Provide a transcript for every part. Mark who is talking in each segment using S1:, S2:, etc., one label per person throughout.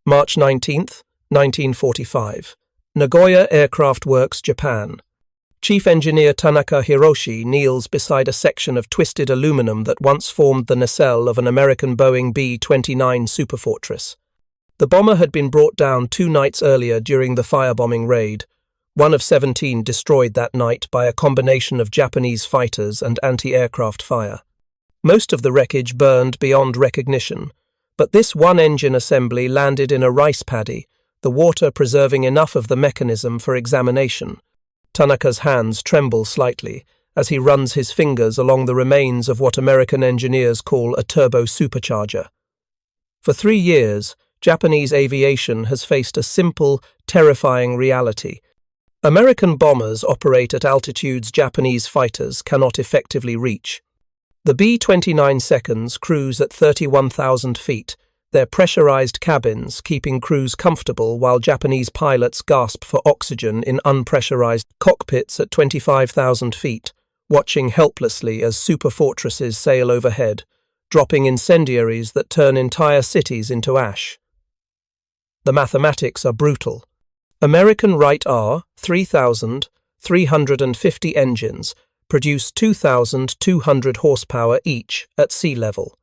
S1: March 19, 1945. Nagoya Aircraft Works, Japan. Chief Engineer Tanaka Hiroshi kneels beside a section of twisted aluminum that once formed the nacelle of an American Boeing B-29 Superfortress. The bomber had been brought down 2 nights earlier during the firebombing raid, one of 17 destroyed that night by a combination of Japanese fighters and anti-aircraft fire. Most of the wreckage burned beyond recognition, but this one engine assembly landed in a rice paddy, the water preserving enough of the mechanism for examination. Tanaka's hands tremble slightly as he runs his fingers along the remains of what American engineers call a turbo-supercharger. For 3 years, Japanese aviation has faced a simple, terrifying reality. American bombers operate at altitudes Japanese fighters cannot effectively reach. The B-29 seconds cruise at 31,000 feet, their pressurized cabins keeping crews comfortable while Japanese pilots gasp for oxygen in unpressurized cockpits at 25,000 feet, watching helplessly as superfortresses sail overhead, dropping incendiaries that turn entire cities into ash. The mathematics are brutal. American Wright R-3350 engines produce 2,200 horsepower each at sea level.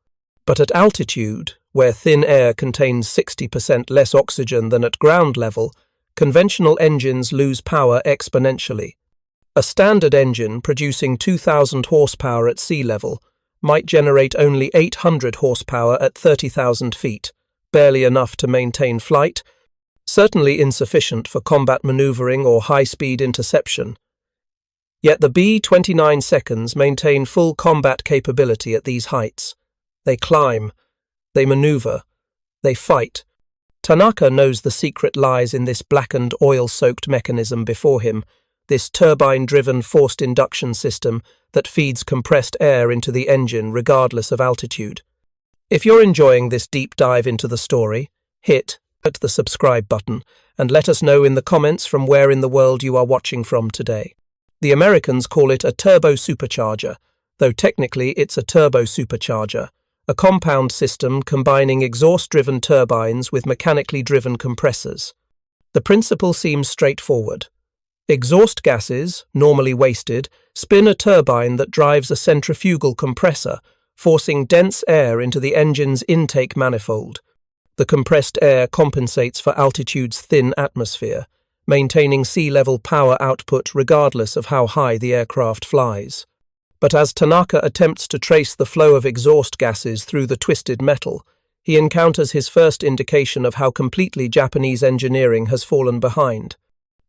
S1: But at altitude, where thin air contains 60% less oxygen than at ground level, conventional engines lose power exponentially. A standard engine producing 2,000 horsepower at sea level might generate only 800 horsepower at 30,000 feet, barely enough to maintain flight, certainly insufficient for combat maneuvering or high-speed interception. Yet the B-29 seconds maintain full combat capability at these heights. They climb, they maneuver, they fight. Tanaka knows the secret lies in this blackened, oil-soaked mechanism before him, this turbine-driven forced induction system that feeds compressed air into the engine regardless of altitude. If you're enjoying this deep dive into the story, hit the subscribe button and let us know in the comments from where in the world you are watching from today. The Americans call it a turbo-supercharger, though technically it's a turbo-supercharger, a compound system combining exhaust-driven turbines with mechanically driven compressors. The principle seems straightforward. Exhaust gases, normally wasted, spin a turbine that drives a centrifugal compressor, forcing dense air into the engine's intake manifold. The compressed air compensates for altitude's thin atmosphere, maintaining sea-level power output regardless of how high the aircraft flies. But as Tanaka attempts to trace the flow of exhaust gases through the twisted metal, he encounters his first indication of how completely Japanese engineering has fallen behind.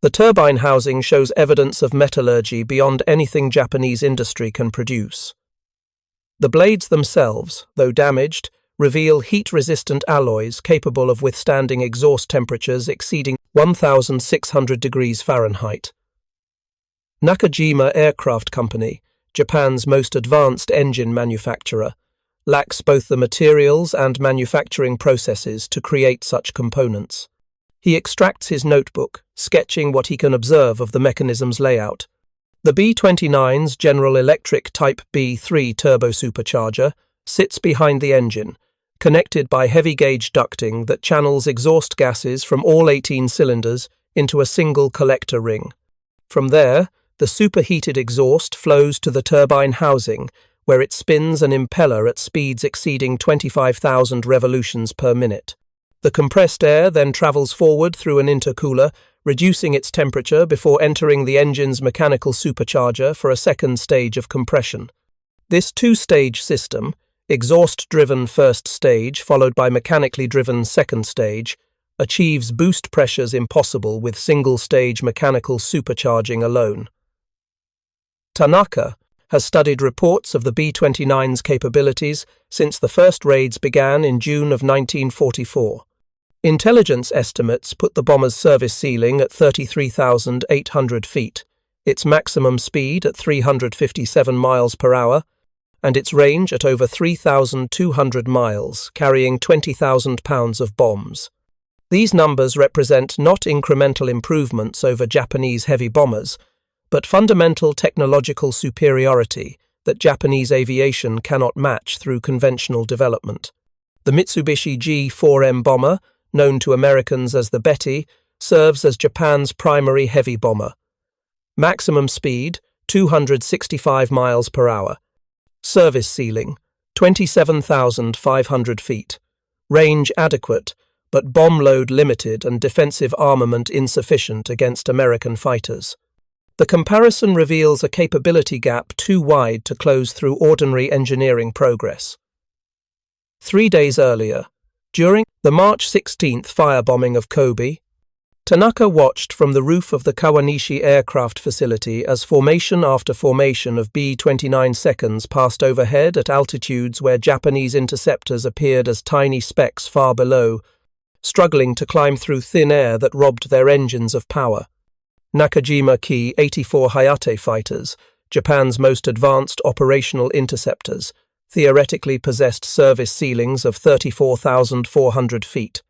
S1: The turbine housing shows evidence of metallurgy beyond anything Japanese industry can produce. The blades themselves, though damaged, reveal heat-resistant alloys capable of withstanding exhaust temperatures exceeding 1,600 degrees Fahrenheit. Nakajima Aircraft Company, Japan's most advanced engine manufacturer, lacks both the materials and manufacturing processes to create such components. He extracts his notebook, sketching what he can observe of the mechanism's layout. The B-29's General Electric Type B3 turbo-supercharger sits behind the engine, connected by heavy-gauge ducting that channels exhaust gases from all 18 cylinders into a single collector ring. From there, the superheated exhaust flows to the turbine housing, where it spins an impeller at speeds exceeding 25,000 revolutions per minute. The compressed air then travels forward through an intercooler, reducing its temperature before entering the engine's mechanical supercharger for a second stage of compression. This 2-stage system, exhaust-driven first stage followed by mechanically driven second stage, achieves boost pressures impossible with single-stage mechanical supercharging alone. Tanaka has studied reports of the B-29's capabilities since the first raids began in June of 1944. Intelligence estimates put the bomber's service ceiling at 33,800 feet, its maximum speed at 357 miles per hour, and its range at over 3,200 miles, carrying 20,000 pounds of bombs. These numbers represent not incremental improvements over Japanese heavy bombers, but fundamental technological superiority that Japanese aviation cannot match through conventional development. The Mitsubishi G4M bomber, known to Americans as the Betty, serves as Japan's primary heavy bomber. Maximum speed, 265 miles per hour. Service ceiling, 27,500 feet. Range adequate, but bomb load limited and defensive armament insufficient against American fighters. The comparison reveals a capability gap too wide to close through ordinary engineering progress. 3 days earlier, during the March 16th firebombing of Kobe, Tanaka watched from the roof of the Kawanishi aircraft facility as formation after formation of B-29 seconds passed overhead at altitudes where Japanese interceptors appeared as tiny specks far below, struggling to climb through thin air that robbed their engines of power. Nakajima Ki-84 Hayate fighters, Japan's most advanced operational interceptors, theoretically possessed service ceilings of 34,400 feet.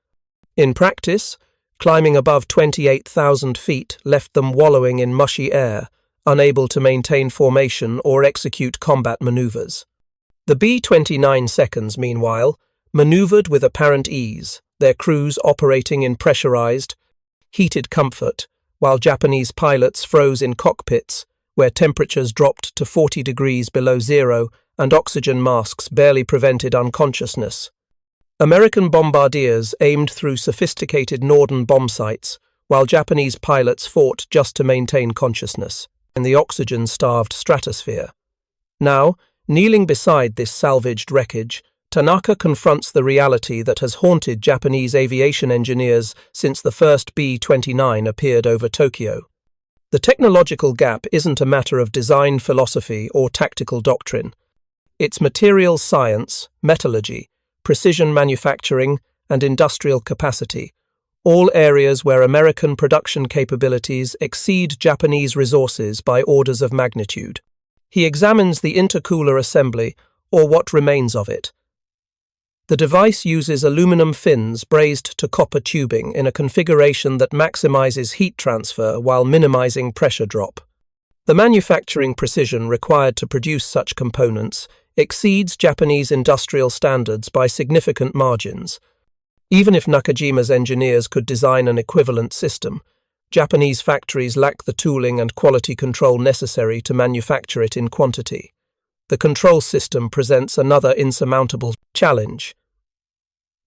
S1: In practice, climbing above 28,000 feet left them wallowing in mushy air, unable to maintain formation or execute combat maneuvers. The B-29 seconds, meanwhile, maneuvered with apparent ease, their crews operating in pressurized, heated comfort, while Japanese pilots froze in cockpits, where temperatures dropped to 40 degrees below zero and oxygen masks barely prevented unconsciousness. American bombardiers aimed through sophisticated Norden bomb sights, while Japanese pilots fought just to maintain consciousness in the oxygen-starved stratosphere. Now, kneeling beside this salvaged wreckage, Tanaka confronts the reality that has haunted Japanese aviation engineers since the first B-29 appeared over Tokyo. The technological gap isn't a matter of design philosophy or tactical doctrine. It's materials science, metallurgy, precision manufacturing, and industrial capacity, all areas where American production capabilities exceed Japanese resources by orders of magnitude. He examines the intercooler assembly, or what remains of it. The device uses aluminum fins brazed to copper tubing in a configuration that maximizes heat transfer while minimizing pressure drop. The manufacturing precision required to produce such components exceeds Japanese industrial standards by significant margins. Even if Nakajima's engineers could design an equivalent system, Japanese factories lack the tooling and quality control necessary to manufacture it in quantity. The control system presents another insurmountable challenge.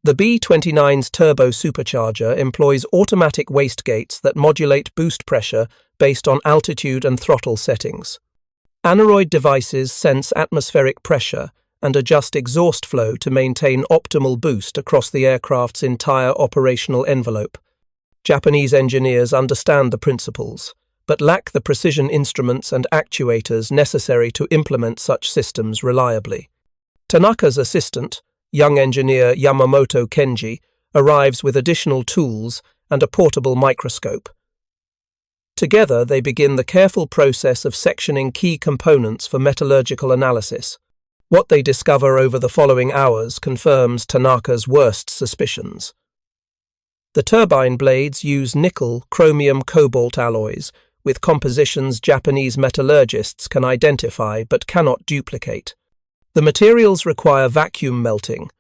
S1: The B-29's Turbo-Supercharger employs automatic wastegates that modulate boost pressure based on altitude and throttle settings. Aneroid devices sense atmospheric pressure and adjust exhaust flow to maintain optimal boost across the aircraft's entire operational envelope. Japanese engineers understand the principles, but lack the precision instruments and actuators necessary to implement such systems reliably. Tanaka's assistant, young engineer Yamamoto Kenji, arrives with additional tools and a portable microscope. Together, they begin the careful process of sectioning key components for metallurgical analysis. What they discover over the following hours confirms Tanaka's worst suspicions. The turbine blades use nickel-chromium-cobalt alloys, with compositions Japanese metallurgists can identify but cannot duplicate. The materials require vacuum melting,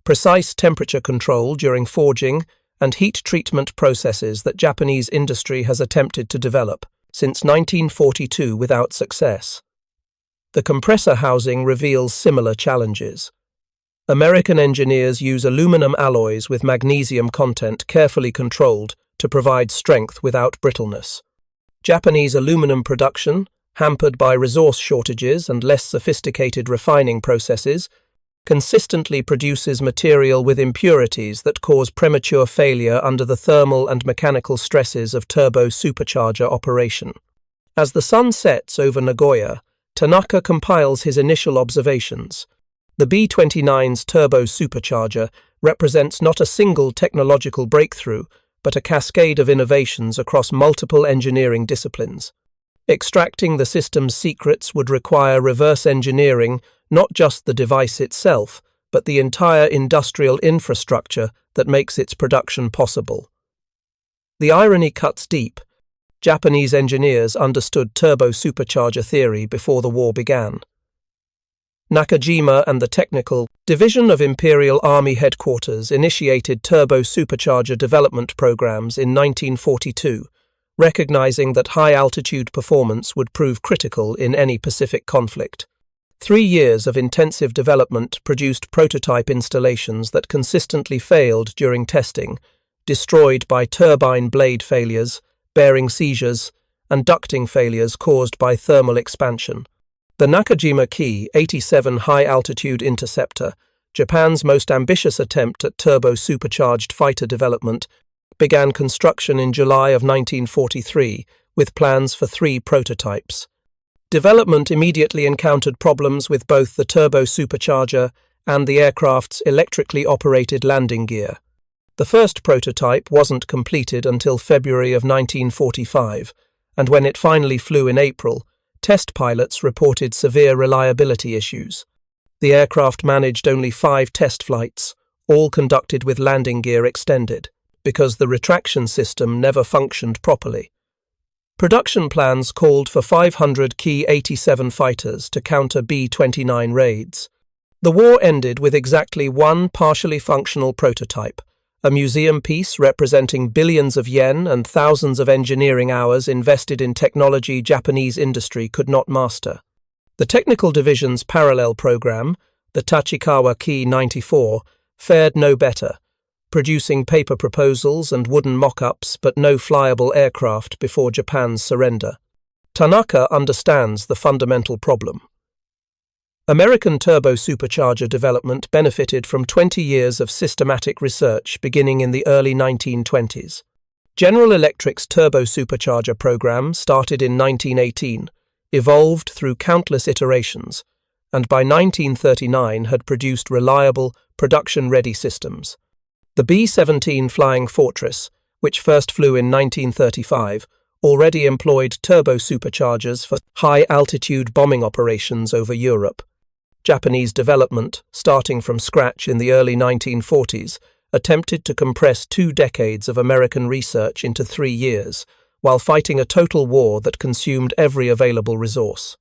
S1: precise temperature control during forging, and heat treatment processes that Japanese industry has attempted to develop since 1942 without success. The compressor housing reveals similar challenges. American engineers use aluminum alloys with magnesium content carefully controlled to provide strength without brittleness. Japanese aluminum production, hampered by resource shortages and less sophisticated refining processes, consistently produces material with impurities that cause premature failure under the thermal and mechanical stresses of turbo-supercharger operation. As the sun sets over Nagoya, Tanaka compiles his initial observations. The B-29's turbo-supercharger represents not a single technological breakthrough, but a cascade of innovations across multiple engineering disciplines. Extracting the system's secrets would require reverse engineering not just the device itself, but the entire industrial infrastructure that makes its production possible. The irony cuts deep. Japanese engineers understood turbo-supercharger theory before the war began. Nakajima and the Technical Division of Imperial Army Headquarters initiated Turbo-Supercharger development programs in 1942, recognizing that high-altitude performance would prove critical in any Pacific conflict. 3 years of intensive development produced prototype installations that consistently failed during testing, destroyed by turbine blade failures, bearing seizures, and ducting failures caused by thermal expansion. The Nakajima Ki-87 high-altitude interceptor, Japan's most ambitious attempt at turbo-supercharged fighter development, began construction in July of 1943 with plans for 3 prototypes. Development immediately encountered problems with both the turbo-supercharger and the aircraft's electrically operated landing gear. The first prototype wasn't completed until February of 1945, and when it finally flew in April, test pilots reported severe reliability issues. The aircraft managed only 5 test flights, all conducted with landing gear extended, because the retraction system never functioned properly. Production plans called for 500 Ki-87 fighters to counter B-29 raids. The war ended with exactly 1 partially functional prototype, a museum piece representing billions of yen and thousands of engineering hours invested in technology Japanese industry could not master. The technical division's parallel program, the Tachikawa Ki-94, fared no better, producing paper proposals and wooden mock-ups but no flyable aircraft before Japan's surrender. Tanaka understands the fundamental problem. American turbo-supercharger development benefited from 20 years of systematic research beginning in the early 1920s. General Electric's turbo-supercharger program started in 1918, evolved through countless iterations, and by 1939 had produced reliable, production-ready systems. The B-17 Flying Fortress, which first flew in 1935, already employed turbo-superchargers for high-altitude bombing operations over Europe. Japanese development, starting from scratch in the early 1940s, attempted to compress 2 decades of American research into 3 years, while fighting a total war that consumed every available resource.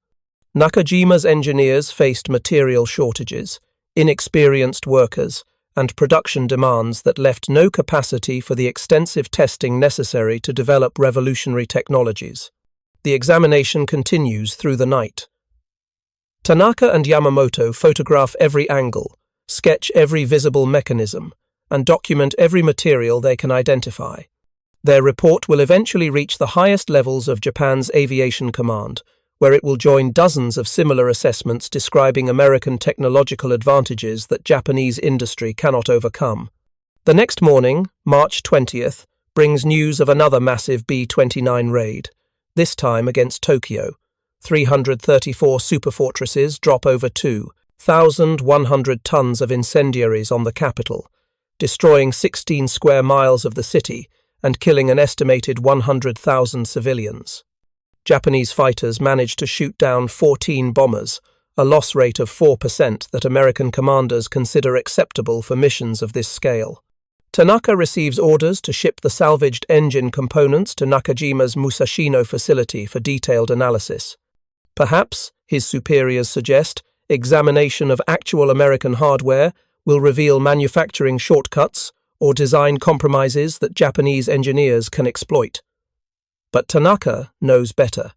S1: Nakajima's engineers faced material shortages, inexperienced workers, and production demands that left no capacity for the extensive testing necessary to develop revolutionary technologies. The examination continues through the night. Tanaka and Yamamoto photograph every angle, sketch every visible mechanism, and document every material they can identify. Their report will eventually reach the highest levels of Japan's Aviation Command, where it will join dozens of similar assessments describing American technological advantages that Japanese industry cannot overcome. The next morning, March 20th, brings news of another massive B-29 raid, this time against Tokyo. 334 superfortresses drop over 2,100 tons of incendiaries on the capital, destroying 16 square miles of the city and killing an estimated 100,000 civilians. Japanese fighters managed to shoot down 14 bombers, a loss rate of 4% that American commanders consider acceptable for missions of this scale. Tanaka receives orders to ship the salvaged engine components to Nakajima's Musashino facility for detailed analysis. Perhaps, his superiors suggest, examination of actual American hardware will reveal manufacturing shortcuts or design compromises that Japanese engineers can exploit. But Tanaka knows better.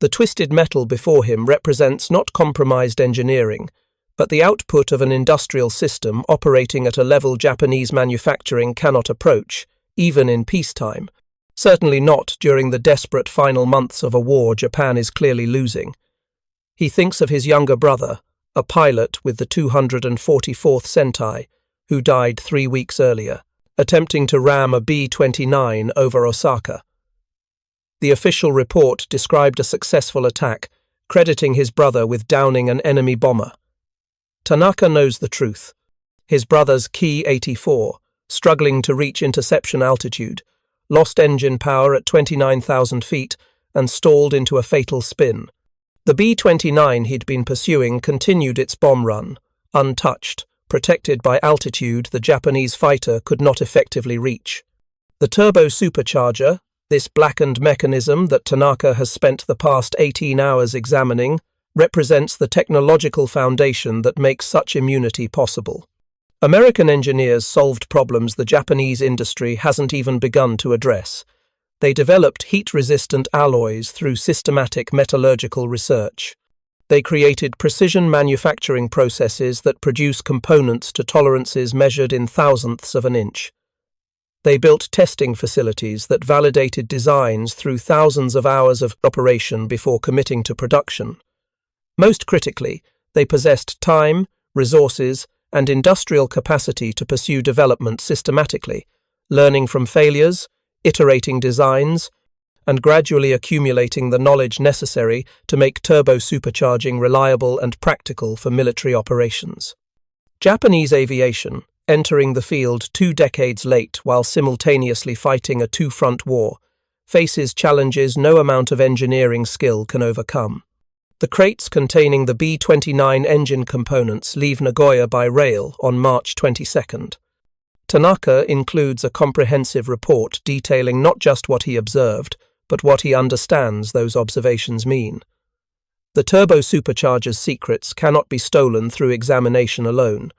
S1: The twisted metal before him represents not compromised engineering, but the output of an industrial system operating at a level Japanese manufacturing cannot approach, even in peacetime. Certainly not during the desperate final months of a war Japan is clearly losing. He thinks of his younger brother, a pilot with the 244th Sentai, who died 3 weeks earlier, attempting to ram a B-29 over Osaka. The official report described a successful attack, crediting his brother with downing an enemy bomber. Tanaka knows the truth. His brother's Ki-84, struggling to reach interception altitude, lost engine power at 29,000 feet and stalled into a fatal spin. The B-29 he'd been pursuing continued its bomb run, untouched, protected by altitude the Japanese fighter could not effectively reach. The turbo-supercharger, this blackened mechanism that Tanaka has spent the past 18 hours examining, represents the technological foundation that makes such immunity possible. American engineers solved problems the Japanese industry hasn't even begun to address. They developed heat-resistant alloys through systematic metallurgical research. They created precision manufacturing processes that produce components to tolerances measured in thousandths of an inch. They built testing facilities that validated designs through thousands of hours of operation before committing to production. Most critically, they possessed time, resources, and industrial capacity to pursue development systematically, learning from failures, iterating designs, and gradually accumulating the knowledge necessary to make turbo-supercharging reliable and practical for military operations. Japanese aviation, entering the field 2 decades late while simultaneously fighting a two-front war, faces challenges no amount of engineering skill can overcome. The crates containing the B-29 engine components leave Nagoya by rail on March 22nd. Tanaka includes a comprehensive report detailing not just what he observed, but what he understands those observations mean. The turbo-supercharger's secrets cannot be stolen through examination alone.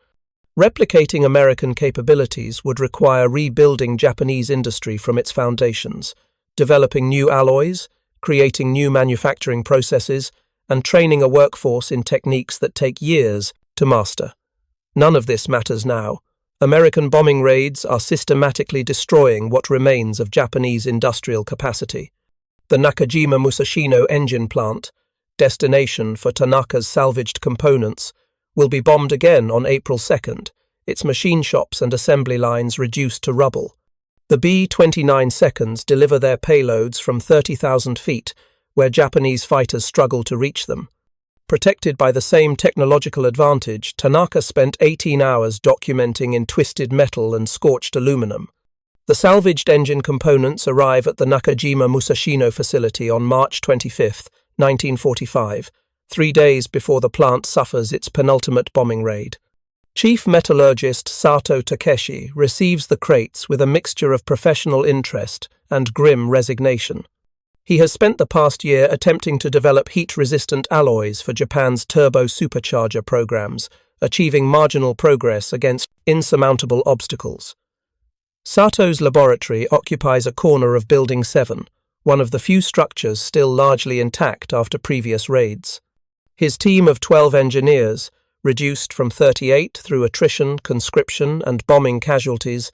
S1: Replicating American capabilities would require rebuilding Japanese industry from its foundations, developing new alloys, creating new manufacturing processes, and training a workforce in techniques that take years to master. None of this matters now. American bombing raids are systematically destroying what remains of Japanese industrial capacity. The Nakajima Musashino engine plant, destination for Tanaka's salvaged components, will be bombed again on April 2nd, its machine shops and assembly lines reduced to rubble. The B-29 seconds deliver their payloads from 30,000 feet, where Japanese fighters struggle to reach them. Protected by the same technological advantage, Tanaka spent 18 hours documenting in twisted metal and scorched aluminum. The salvaged engine components arrive at the Nakajima Musashino facility on March 25, 1945, 3 days before the plant suffers its penultimate bombing raid. Chief metallurgist Sato Takeshi receives the crates with a mixture of professional interest and grim resignation. He has spent the past year attempting to develop heat-resistant alloys for Japan's turbo-supercharger programs, achieving marginal progress against insurmountable obstacles. Sato's laboratory occupies a corner of Building 7, one of the few structures still largely intact after previous raids. His team of 12 engineers, reduced from 38 through attrition, conscription, and bombing casualties,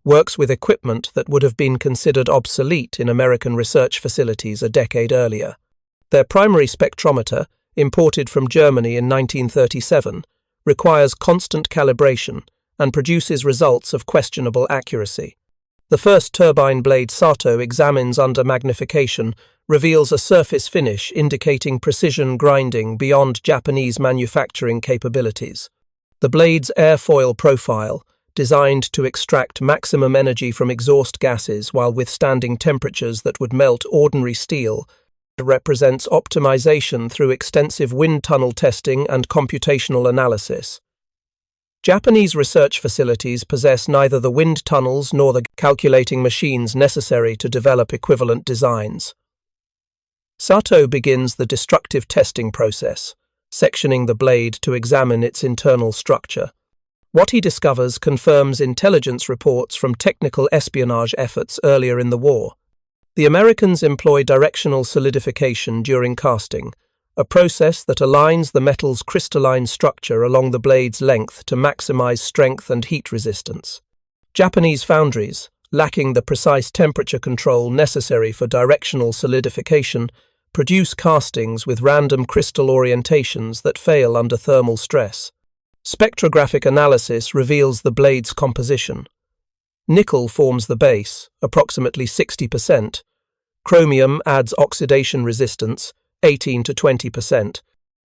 S1: works with equipment that would have been considered obsolete in American research facilities a decade earlier. Their primary spectrometer, imported from Germany in 1937, requires constant calibration and produces results of questionable accuracy. The first turbine blade Sato examines under magnification reveals a surface finish indicating precision grinding beyond Japanese manufacturing capabilities. The blade's airfoil profile, designed to extract maximum energy from exhaust gases while withstanding temperatures that would melt ordinary steel, represents optimization through extensive wind tunnel testing and computational analysis. Japanese research facilities possess neither the wind tunnels nor the calculating machines necessary to develop equivalent designs. Sato begins the destructive testing process, sectioning the blade to examine its internal structure. What he discovers confirms intelligence reports from technical espionage efforts earlier in the war. The Americans employ directional solidification during casting, a process that aligns the metal's crystalline structure along the blade's length to maximize strength and heat resistance. Japanese foundries, lacking the precise temperature control necessary for directional solidification, produce castings with random crystal orientations that fail under thermal stress. Spectrographic analysis reveals the blade's composition. Nickel forms the base, approximately 60%. Chromium adds oxidation resistance, 18 to 20%.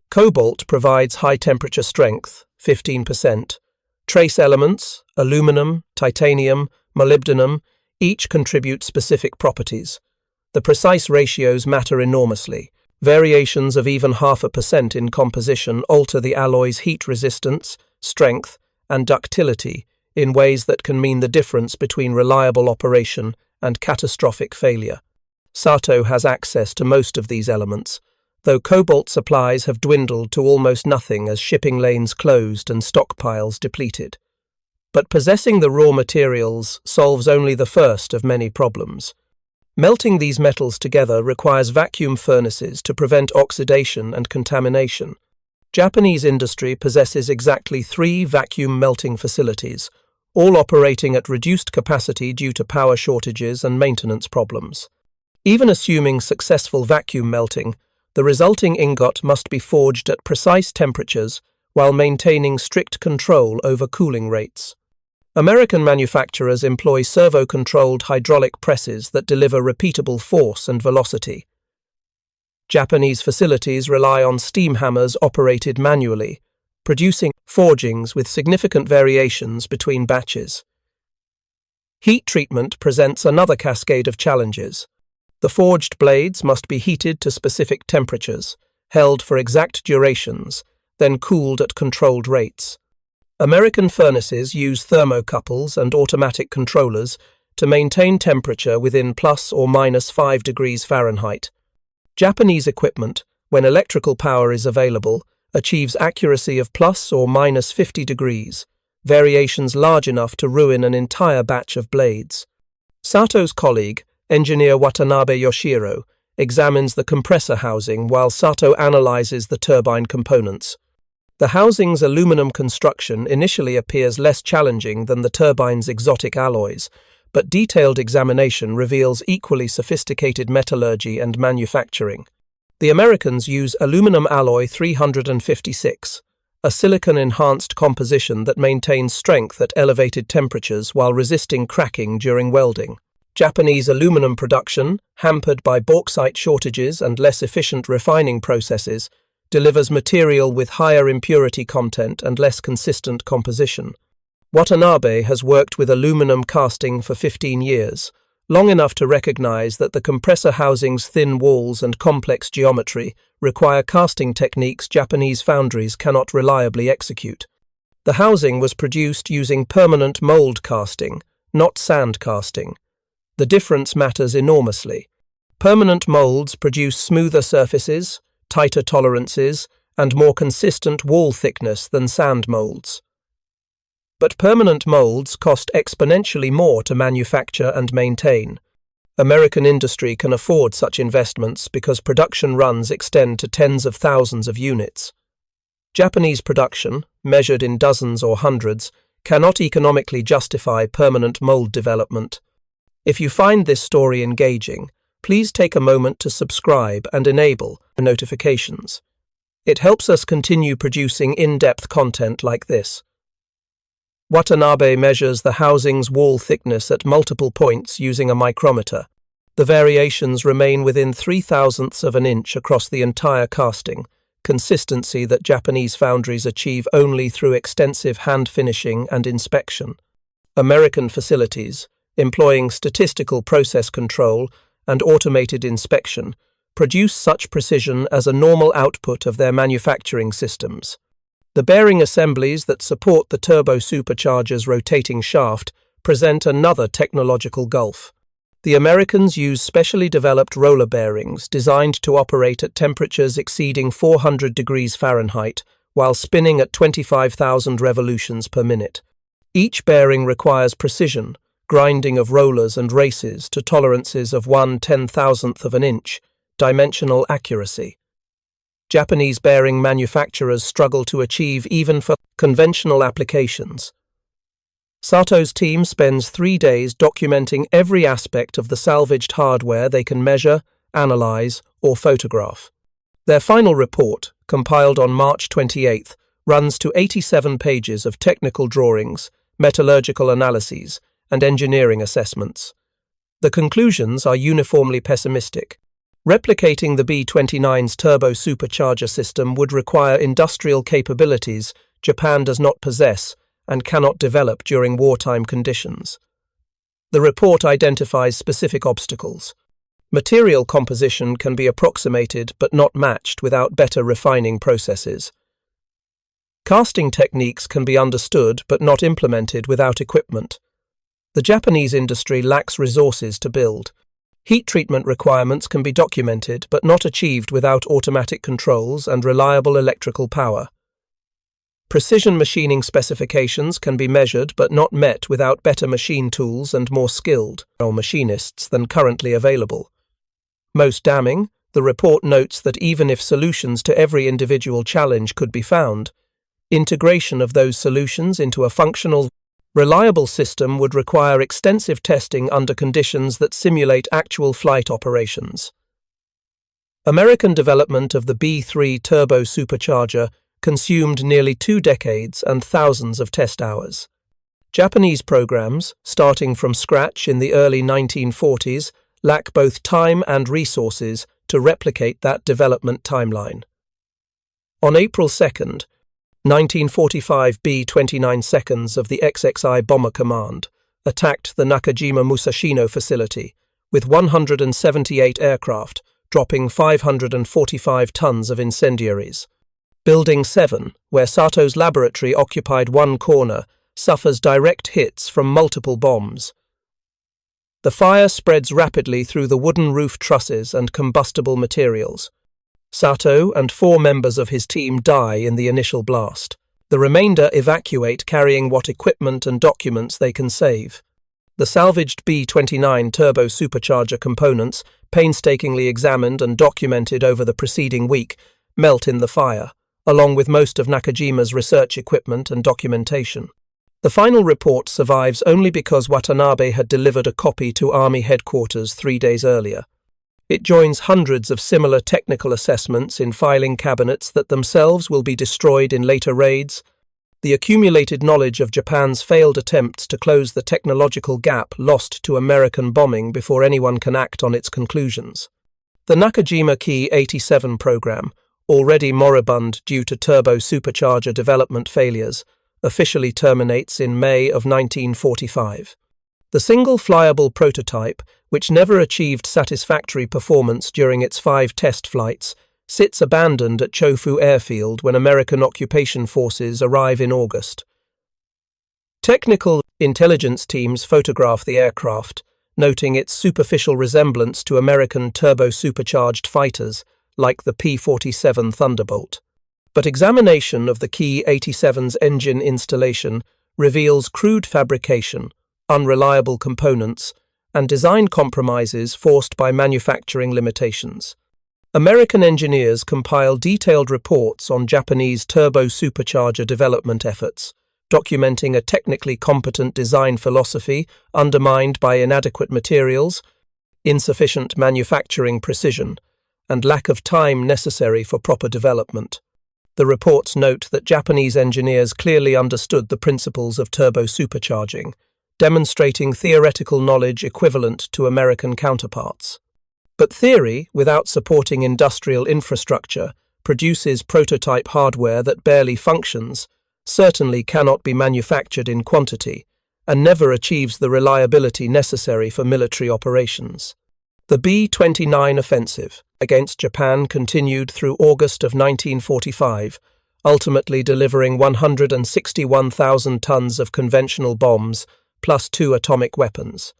S1: Cobalt provides high-temperature strength, 15%. Trace elements, aluminum, titanium, molybdenum, each contribute specific properties. The precise ratios matter enormously. Variations of even 0.5% in composition alter the alloy's heat resistance, strength, and ductility in ways that can mean the difference between reliable operation and catastrophic failure. Sato has access to most of these elements. though cobalt supplies have dwindled to almost nothing as shipping lanes closed and stockpiles depleted. But possessing the raw materials solves only the first of many problems. Melting these metals together requires vacuum furnaces to prevent oxidation and contamination. Japanese industry possesses exactly 3 vacuum melting facilities, all operating at reduced capacity due to power shortages and maintenance problems. Even assuming successful vacuum melting, the resulting ingot must be forged at precise temperatures while maintaining strict control over cooling rates. American manufacturers employ servo-controlled hydraulic presses that deliver repeatable force and velocity. Japanese facilities rely on steam hammers operated manually, producing forgings with significant variations between batches. Heat treatment presents another cascade of challenges. The forged blades must be heated to specific temperatures, held for exact durations, then cooled at controlled rates. American furnaces use thermocouples and automatic controllers to maintain temperature within plus or minus 5 degrees Fahrenheit. Japanese equipment, when electrical power is available, achieves accuracy of plus or minus 50 degrees, variations large enough to ruin an entire batch of blades. Sato's colleague, engineer Watanabe Yoshiro, examines the compressor housing while Sato analyzes the turbine components. The housing's aluminum construction initially appears less challenging than the turbine's exotic alloys, but detailed examination reveals equally sophisticated metallurgy and manufacturing. The Americans use aluminum alloy 356, a silicon-enhanced composition that maintains strength at elevated temperatures while resisting cracking during welding. Japanese aluminum production, hampered by bauxite shortages and less efficient refining processes, delivers material with higher impurity content and less consistent composition. Watanabe has worked with aluminum casting for 15 years, long enough to recognize that the compressor housing's thin walls and complex geometry require casting techniques Japanese foundries cannot reliably execute. The housing was produced using permanent mold casting, not sand casting. The difference matters enormously. Permanent molds produce smoother surfaces, tighter tolerances, and more consistent wall thickness than sand molds. But permanent molds cost exponentially more to manufacture and maintain. American industry can afford such investments because production runs extend to tens of thousands of units. Japanese production, measured in dozens or hundreds, cannot economically justify permanent mold development. If you find this story engaging, please take a moment to subscribe and enable notifications. It helps us continue producing in-depth content like this. Watanabe measures the housing's wall thickness at multiple points using a micrometer. The variations remain within 0.003 of an inch across the entire casting, consistency that Japanese foundries achieve only through extensive hand finishing and inspection. American facilities, employing statistical process control and automated inspection, produce such precision as a normal output of their manufacturing systems. The bearing assemblies that support the Turbo-Supercharger's rotating shaft present another technological gulf. The Americans use specially developed roller bearings designed to operate at temperatures exceeding 400 degrees Fahrenheit while spinning at 25,000 revolutions per minute. Each bearing requires precision, grinding of rollers and races to tolerances of 1/10,000th of an inch, dimensional accuracy. Japanese bearing manufacturers struggle to achieve even for conventional applications. Sato's team spends 3 days documenting every aspect of the salvaged hardware they can measure, analyze, or photograph. Their final report, compiled on March 28th, runs to 87 pages of technical drawings, metallurgical analyses, and engineering assessments. The conclusions are uniformly pessimistic. Replicating the B-29's turbo-supercharger system would require industrial capabilities Japan does not possess and cannot develop during wartime conditions. The report identifies specific obstacles. Material composition can be approximated but not matched without better refining processes. Casting techniques can be understood but not implemented without equipment. The Japanese industry lacks resources to build. Heat treatment requirements can be documented but not achieved without automatic controls and reliable electrical power. Precision machining specifications can be measured but not met without better machine tools and more skilled machinists than currently available. Most damning, the report notes that even if solutions to every individual challenge could be found, integration of those solutions into a functional, reliable system would require extensive testing under conditions that simulate actual flight operations. American development of the B-3 Turbo-Supercharger consumed nearly 2 decades and thousands of test hours. Japanese programs, starting from scratch in the early 1940s, lack both time and resources to replicate that development timeline. On April 2nd, 1945 B-29 seconds of the XXI Bomber Command attacked the Nakajima Musashino facility with 178 aircraft, dropping 545 tons of incendiaries. Building 7, where Sato's laboratory occupied one corner, suffers direct hits from multiple bombs. The fire spreads rapidly through the wooden roof trusses and combustible materials. Sato and 4 members of his team die in the initial blast. The remainder evacuate carrying what equipment and documents they can save. The salvaged B-29 Turbo-Supercharger components, painstakingly examined and documented over the preceding week, melt in the fire, along with most of Nakajima's research equipment and documentation. The final report survives only because Watanabe had delivered a copy to Army headquarters 3 days earlier. It joins hundreds of similar technical assessments in filing cabinets that themselves will be destroyed in later raids. The accumulated knowledge of Japan's failed attempts to close the technological gap lost to American bombing before anyone can act on its conclusions. The Nakajima Ki 87 program, already moribund due to turbo-supercharger development failures, officially terminates in May of 1945. The single flyable prototype, which never achieved satisfactory performance during its 5 test flights, sits abandoned at Chofu Airfield when American occupation forces arrive in August. Technical intelligence teams photograph the aircraft, noting its superficial resemblance to American turbo-supercharged fighters like the P-47 Thunderbolt. But examination of the Ki 87's engine installation reveals crude fabrication, unreliable components, and design compromises forced by manufacturing limitations. American engineers compile detailed reports on Japanese turbo-supercharger development efforts, documenting a technically competent design philosophy undermined by inadequate materials, insufficient manufacturing precision, and lack of time necessary for proper development. The reports note that Japanese engineers clearly understood the principles of turbo-supercharging, demonstrating theoretical knowledge equivalent to American counterparts. But theory, without supporting industrial infrastructure, produces prototype hardware that barely functions, certainly cannot be manufactured in quantity, and never achieves the reliability necessary for military operations. The B-29 offensive against Japan continued through August of 1945, ultimately delivering 161,000 tons of conventional bombs, plus 2 atomic weapons.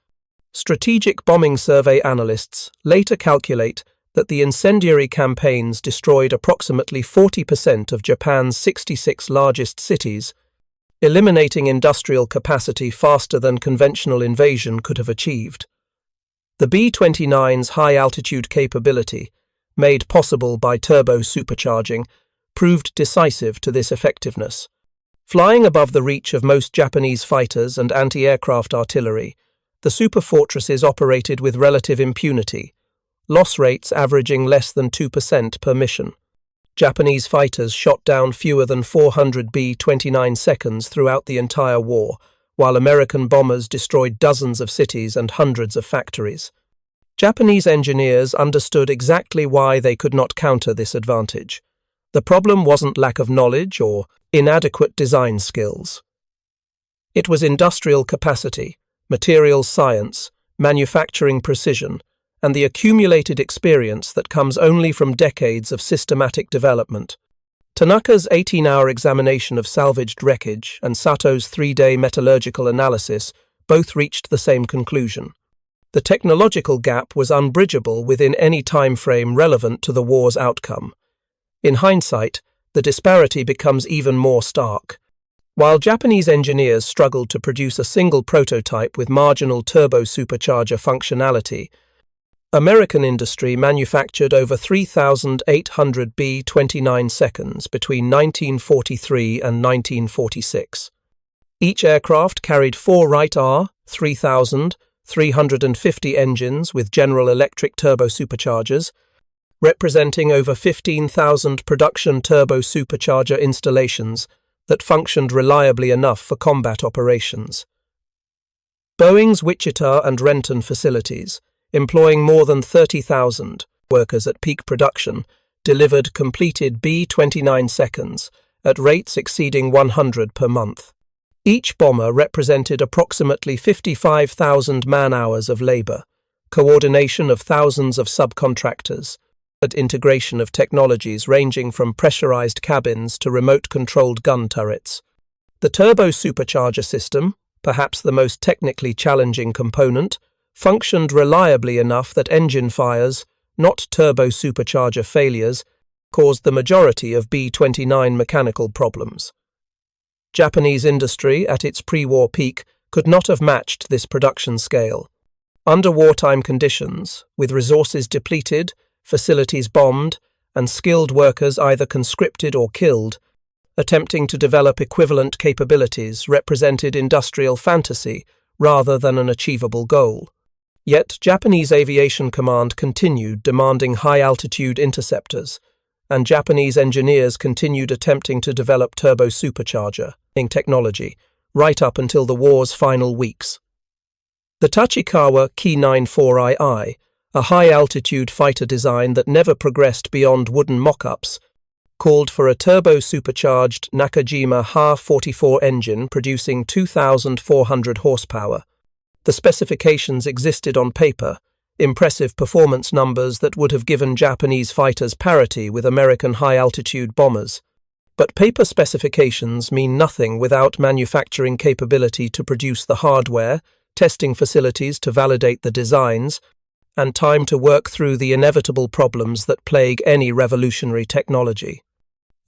S1: Strategic Bombing Survey analysts later calculate that the incendiary campaigns destroyed approximately 40% of Japan's 66 largest cities, eliminating industrial capacity faster than conventional invasion could have achieved. The B-29's high-altitude capability, made possible by turbo-supercharging, proved decisive to this effectiveness. Flying above the reach of most Japanese fighters and anti-aircraft artillery, the Superfortresses operated with relative impunity, loss rates averaging less than 2% per mission. Japanese fighters shot down fewer than 400 B-29 seconds throughout the entire war, while American bombers destroyed dozens of cities and hundreds of factories. Japanese engineers understood exactly why they could not counter this advantage. The problem wasn't lack of knowledge or inadequate design skills. It was industrial capacity, materials science, manufacturing precision, and the accumulated experience that comes only from decades of systematic development. Tanaka's 18-hour examination of salvaged wreckage and Sato's 3-day metallurgical analysis both reached the same conclusion. The technological gap was unbridgeable within any time frame relevant to the war's outcome. In hindsight, the disparity becomes even more stark. While Japanese engineers struggled to produce a single prototype with marginal turbo-supercharger functionality, American industry manufactured over 3,800 B-29 seconds between 1943 and 1946. Each aircraft carried 4 Wright R-3350 engines with General Electric turbo-superchargers, representing over 15,000 production turbo-supercharger installations that functioned reliably enough for combat operations. Boeing's Wichita and Renton facilities, employing more than 30,000 workers at peak production, delivered completed B-29 seconds at rates exceeding 100 per month. Each bomber represented approximately 55,000 man-hours of labor, coordination of thousands of subcontractors, and integration of technologies ranging from pressurized cabins to remote-controlled gun turrets. The turbo-supercharger system, perhaps the most technically challenging component, functioned reliably enough that engine fires, not turbo-supercharger failures, caused the majority of B-29 mechanical problems. Japanese industry, at its pre-war peak, could not have matched this production scale. Under wartime conditions, with resources depleted, facilities bombed, and skilled workers either conscripted or killed, attempting to develop equivalent capabilities represented industrial fantasy rather than an achievable goal. Yet Japanese Aviation Command continued demanding high-altitude interceptors, and Japanese engineers continued attempting to develop turbo-supercharger technology right up until the war's final weeks. The Tachikawa Ki-94II, a high-altitude fighter design that never progressed beyond wooden mock-ups, called for a turbo-supercharged Nakajima Ha-44 engine producing 2,400 horsepower. The specifications existed on paper, impressive performance numbers that would have given Japanese fighters parity with American high-altitude bombers. But paper specifications mean nothing without manufacturing capability to produce the hardware, testing facilities to validate the designs, and time to work through the inevitable problems that plague any revolutionary technology.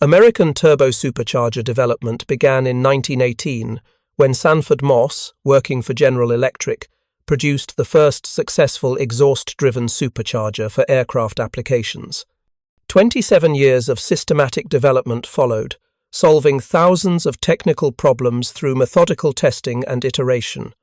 S1: American turbo-supercharger development began in 1918 when Sanford Moss, working for General Electric, produced the first successful exhaust-driven supercharger for aircraft applications. 27 years of systematic development followed, solving thousands of technical problems through methodical testing and iteration.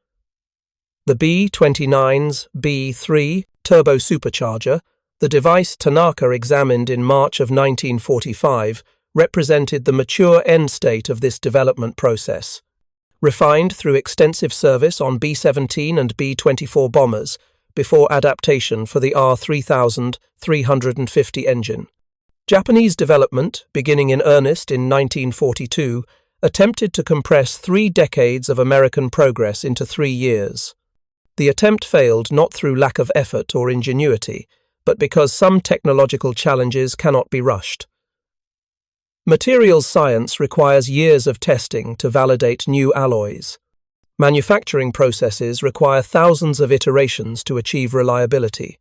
S1: The B-29's B-3 turbo-supercharger, the device Tanaka examined in March of 1945, represented the mature end state of this development process. Refined through extensive service on B-17 and B-24 bombers, before adaptation for the R-3350 engine. Japanese development, beginning in earnest in 1942, attempted to compress 3 decades of American progress into 3 years. The attempt failed not through lack of effort or ingenuity, but because some technological challenges cannot be rushed. Materials science requires years of testing to validate new alloys. Manufacturing processes require thousands of iterations to achieve reliability.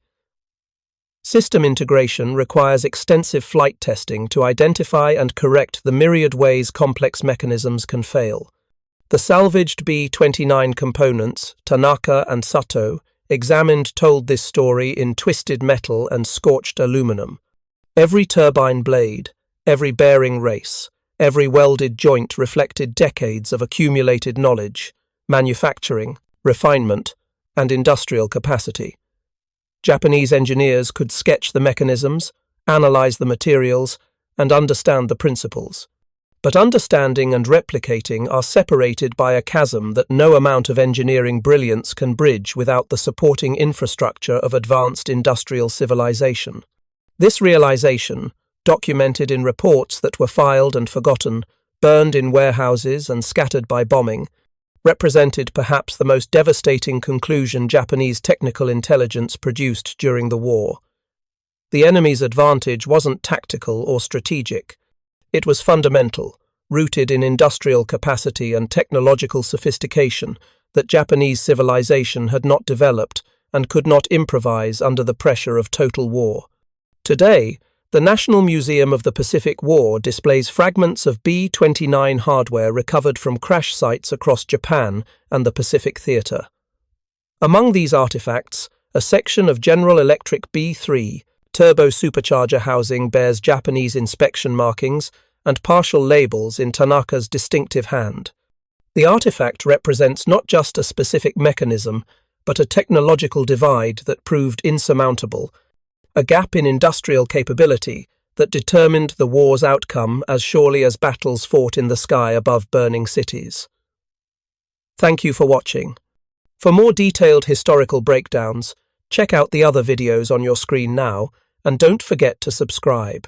S1: System integration requires extensive flight testing to identify and correct the myriad ways complex mechanisms can fail. The salvaged B-29 components, Tanaka and Sato, examined told this story in twisted metal and scorched aluminum. Every turbine blade, every bearing race, every welded joint reflected decades of accumulated knowledge, manufacturing, refinement, and industrial capacity. Japanese engineers could sketch the mechanisms, analyze the materials, and understand the principles. But understanding and replicating are separated by a chasm that no amount of engineering brilliance can bridge without the supporting infrastructure of advanced industrial civilization. This realization, documented in reports that were filed and forgotten, burned in warehouses and scattered by bombing, represented perhaps the most devastating conclusion Japanese technical intelligence produced during the war. The enemy's advantage wasn't tactical or strategic. It was fundamental, rooted in industrial capacity and technological sophistication that Japanese civilization had not developed and could not improvise under the pressure of total war. Today, the National Museum of the Pacific War displays fragments of B-29 hardware recovered from crash sites across Japan and the Pacific Theater. Among these artifacts, a section of General Electric B-3 Turbo-Supercharger housing bears Japanese inspection markings and partial labels in Tanaka's distinctive hand. The artifact represents not just a specific mechanism, but a technological divide that proved insurmountable, a gap in industrial capability that determined the war's outcome as surely as battles fought in the sky above burning cities. Thank you for watching. For more detailed historical breakdowns, check out the other videos on your screen now, and don't forget to subscribe.